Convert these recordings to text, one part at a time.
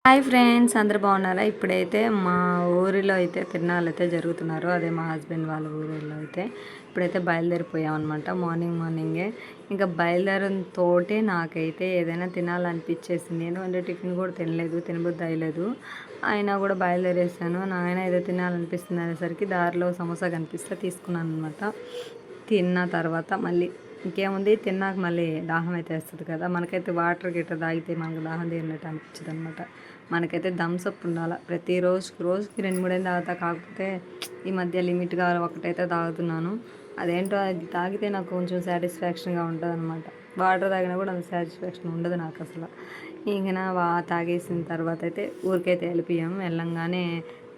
Hi friends, అందరు బాగున్నారా? ఇప్పుడైతే మా ఊరిలో అయితే తిరునాళ్ళు అయితే జరుగుతున్నారు. అదే మా హస్బెండ్ వాళ్ళ ఊరిలో అయితే ఇప్పుడైతే బయలుదేరిపోయాం అనమాట. మార్నింగే ఇంకా బయలుదేరిన తోటే నాకైతే ఏదైనా తినాలనిపించేసింది. నేను అంటే టిఫిన్ కూడా తినలేదు, తినబుద్ధి అయ్యలేదు. అయినా కూడా బయలుదేరేసాను. నాయన ఏదో తినాలనిపిస్తుంది అనేసరికి దారిలో సమోసా కనిపిస్తే తీసుకున్నాను అనమాట. తిన్న తర్వాత మళ్ళీ ఇంకేముంది, తిన్నాక మళ్ళీ దాహం అయితే వేస్తుంది కదా. మనకైతే వాటర్ గిట్టర్ తాగితే మనకు దాహం తీరినట్టు అనిపించదు అనమాట. మనకైతే థమ్స్అప్ ఉండాలి. రోజుకి 2-3 తాగుతా. కాకపోతే ఈ మధ్య లిమిట్గా ఒకటైతే తాగుతున్నాను. అదేంటో అది తాగితే నాకు కొంచెం సాటిస్ఫాక్షన్గా ఉంటుంది అనమాట. వాటర్ తాగినా కూడా అంత సాటిస్ఫాక్షన్ ఉండదు నాకు అసలు. ఇంకా తాగేసిన తర్వాత అయితే ఊరికైతే వెళ్ళంగానే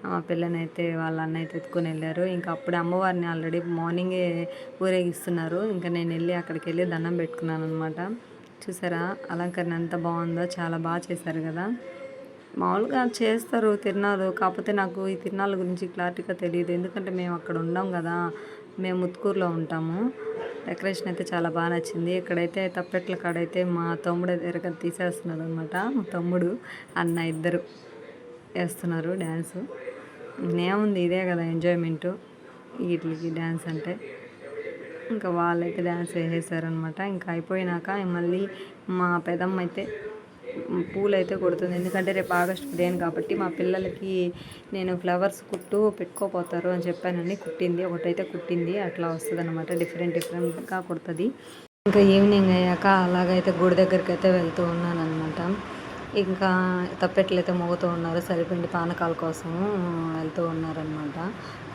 మా పిల్లనైతే వాళ్ళ అన్న అయితే ఎత్తుకొని వెళ్ళారు. ఇంకా అప్పుడే అమ్మవారిని ఆల్రెడీ మార్నింగే ఊరేగిస్తున్నారు. ఇంకా నేను అక్కడికి వెళ్ళి దండం పెట్టుకున్నాను అనమాట. చూసారా అలంకరణ ఎంత బాగుందో, చాలా బాగా చేశారు కదా. మామూలుగా చేస్తారు తిరునాళ్ళు, కాకపోతే నాకు ఈ తిరునాళ్ళ గురించి క్లారిటీగా తెలియదు. ఎందుకంటే మేము అక్కడ ఉండం కదా, మేము ముత్తుకూరులో ఉంటాము. డెకరేషన్ అయితే చాలా బాగా నచ్చింది. ఇక్కడైతే తప్పెట్ల కాడైతే మా తమ్ముడు దగ్గర తీసేస్తున్నారు అనమాట. మా తమ్ముడు అన్న ఇద్దరు వేస్తున్నారు డ్యాన్సు. ఏముంది, ఇదే కదా ఎంజాయ్మెంటు వీటికి డ్యాన్స్ అంటే. ఇంకా వాళ్ళైతే డ్యాన్స్ వేసేసారనమాట. ఇంకా అయిపోయినాక మళ్ళీ మా పెదమ్మ అయితే పూలు అయితే కొడుతుంది. ఎందుకంటే రేపు ఆగస్టు 15 కాబట్టి మా పిల్లలకి నేను ఫ్లవర్స్ పెట్టుకోపోతారు అని చెప్పానని కుట్టింది. ఒకటైతే కుట్టింది, అట్లా వస్తుంది అనమాట. డిఫరెంట్గా కుడుతుంది. ఇంకా ఈవినింగ్ అయ్యాక అలాగైతే గుడి దగ్గరికి అయితే వెళ్తూ ఉన్నాను అనమాట. ఇంకా తప్పెట్లు అయితే మోగుతూ ఉన్నారు. సరిపిండి పానకాల కోసము వెళ్తూ ఉన్నారనమాట.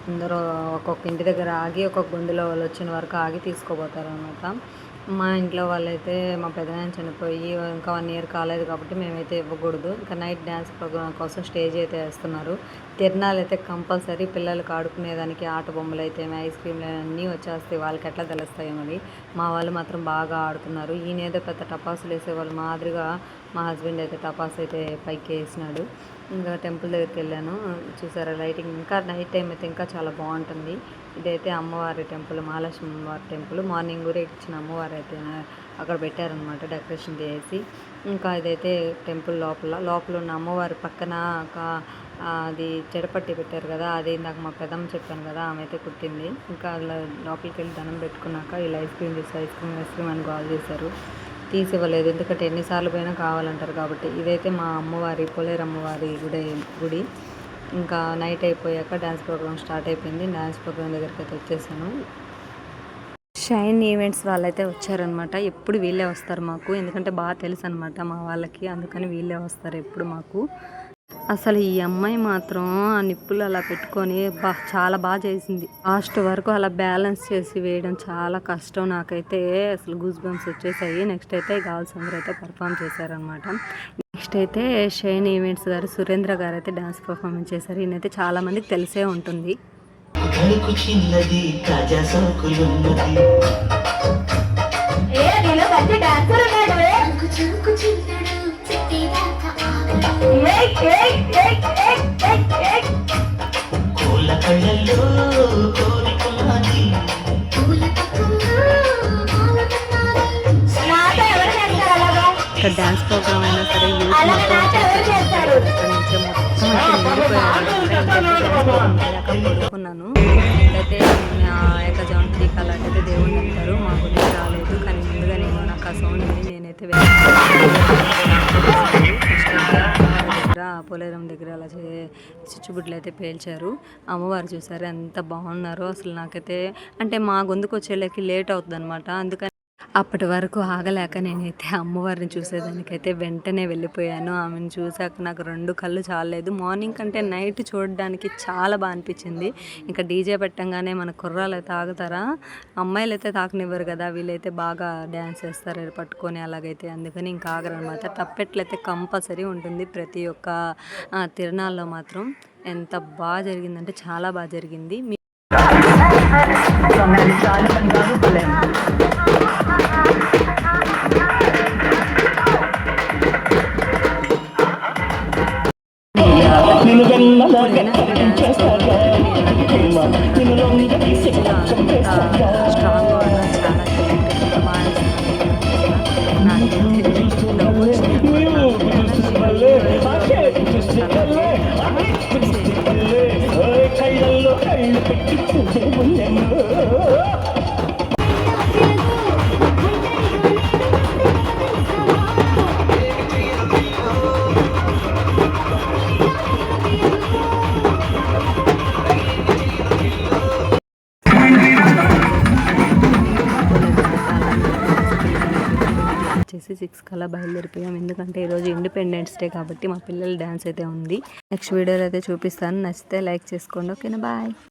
అందరూ ఒక్కొక్క ఇంటి దగ్గర ఆగి ఒక్కొక్క గుండెలో వాళ్ళు వచ్చిన వరకు ఆగి తీసుకోపోతారు అనమాట. మా ఇంట్లో వాళ్ళైతే మా పెదనాన్న చనిపోయి ఇంకా 1 year కాలేదు కాబట్టి మేమైతే ఇవ్వకూడదు. ఇంకా నైట్ డ్యాన్స్ ప్రోగ్రామ్ కోసం స్టేజ్ అయితే వేస్తున్నారు. తిరణాలు అయితే కంపల్సరీ. పిల్లలకు ఆడుకునేదానికి ఆట బొమ్మలు అయితే ఐస్ క్రీమ్లు అన్నీ వచ్చేస్తాయి. వాళ్ళకి ఎట్లా తెలుస్తాయి మరి. మా వాళ్ళు మాత్రం బాగా ఆడుతున్నారు. ఈయన ఏదో పెద్ద టపాసులు వేసేవాళ్ళు మాదిరిగా మా హస్బెండ్ అయితే టపాస్ అయితే పైకి వేసినాడు. ఇంకా టెంపుల్ దగ్గరికి వెళ్ళాను. చూసారా లైటింగ్, ఇంకా నైట్ టైం అయితే ఇంకా చాలా బాగుంటుంది. ఇదైతే అమ్మవారి టెంపుల్, మహాలక్ష్మి అమ్మవారి టెంపుల్. మార్నింగ్ కూడా ఇచ్చిన అమ్మవారు అయితే అక్కడ పెట్టారనమాట డెకరేషన్ చేసి. ఇంకా ఇదైతే టెంపుల్ లోపల ఉన్న అమ్మవారి పక్కన అది చెడపట్టి పెట్టారు కదా, అది నాకు మా పెదమ్మ చెప్పాను కదా, ఆమె అయితే కుట్టింది. ఇంకా లోపలికి వెళ్ళి దండం పెట్టుకున్నాక ఇలా ఐస్ క్రీమ్ అని కాల్ చేశారు. తీసివ్వలేదు, ఎందుకంటే ఎన్నిసార్లు పోయినా కావాలంటారు కాబట్టి. ఇదైతే మా అమ్మవారి పోలేరు అమ్మవారి గుడి. ఇంకా నైట్ అయిపోయాక డ్యాన్స్ ప్రోగ్రామ్ స్టార్ట్ అయిపోయింది. డ్యాన్స్ ప్రోగ్రామ్ దగ్గరికి అయితే వచ్చేసాను. షైన్ ఈవెంట్స్ వాళ్ళైతే వచ్చారనమాట. ఎప్పుడు వీళ్ళే వస్తారు మాకు, ఎందుకంటే బాగా తెలుసు అనమాట మా వాళ్ళకి, అందుకని వీళ్ళే వస్తారు ఎప్పుడు మాకు. అసలు ఈ అమ్మాయి మాత్రం ఆ నిప్పులు అలా పెట్టుకొని చాలా బాగా చేసింది. లాస్ట్ వరకు అలా బ్యాలెన్స్ చేసి వేయడం చాలా కష్టం. నాకైతే అసలు గూస్ బంప్స్ వచ్చేసాయి. నెక్స్ట్ అయితే గర్ల్స్ అందరూ అయితే పర్ఫామ్ చేశారనమాట. నెక్స్ట్ అయితే షైన్ ఈవెంట్స్ గారు సురేంద్ర గారు అయితే డాన్స్ పర్ఫార్మెన్స్ చేశారు. ఈయనైతే చాలా మందికి తెలిసే ఉంటుంది. ఇక్కడ డ్యాన్స్ ప్రోగ్రామ్ అయినా సరే యూత్ పడుకున్నాను. అయితే ఆ యొక్క జాంట్రీ కళకైతే దేవుని అంటారు. మా గురించి రాలేదు, కానీ ముందుగా నేను నాకు ఆ సౌండ్ నేనైతే పోలేరం దగ్గర అలా చిచ్చుబుడ్లు అయితే పేల్చారు. అమ్మవారు చూసారు ఎంత బాగున్నారో. అసలు నాకైతే అంటే మా గొంతుకు వచ్చేళ్ళకి లేట్ అవుతుంది అనమాట. అందుకని అప్పటి వరకు ఆగలేక నేనైతే అమ్మవారిని చూసేదానికైతే వెంటనే వెళ్ళిపోయాను. ఆమెను చూసాక నాకు 2 కళ్ళు చాలలేదు. మార్నింగ్ కంటే నైట్ చూడడానికి చాలా బాగా అనిపించింది. ఇంకా డీజే పెట్టంగానే మన కుర్రాలు అయితే ఆగుతారా, అమ్మాయిలు అయితే తాకనివ్వరు కదా, వీళ్ళైతే బాగా డ్యాన్స్ చేస్తారు పట్టుకొని అలాగైతే. అందుకని ఇంకా ఆగరనమాట. తప్పెట్లయితే కంపల్సరీ ఉంటుంది ప్రతి ఒక్క తిరునాళ్ళలో మాత్రం. ఎంత బాగా జరిగిందంటే చాలా బాగా జరిగింది. స్ట్రాంగ్ వచ్చేసి 6 కల్లా బయలుదేరిపోయాం. ఎందుకంటే ఈరోజు ఇండిపెండెన్స్ డే కాబట్టి మా పిల్లల డ్యాన్స్ అయితే ఉంది. నెక్స్ట్ వీడియోలో అయితే చూపిస్తాను. నచ్చితే లైక్ చేసుకోండి. ఓకేనా, బాయ్.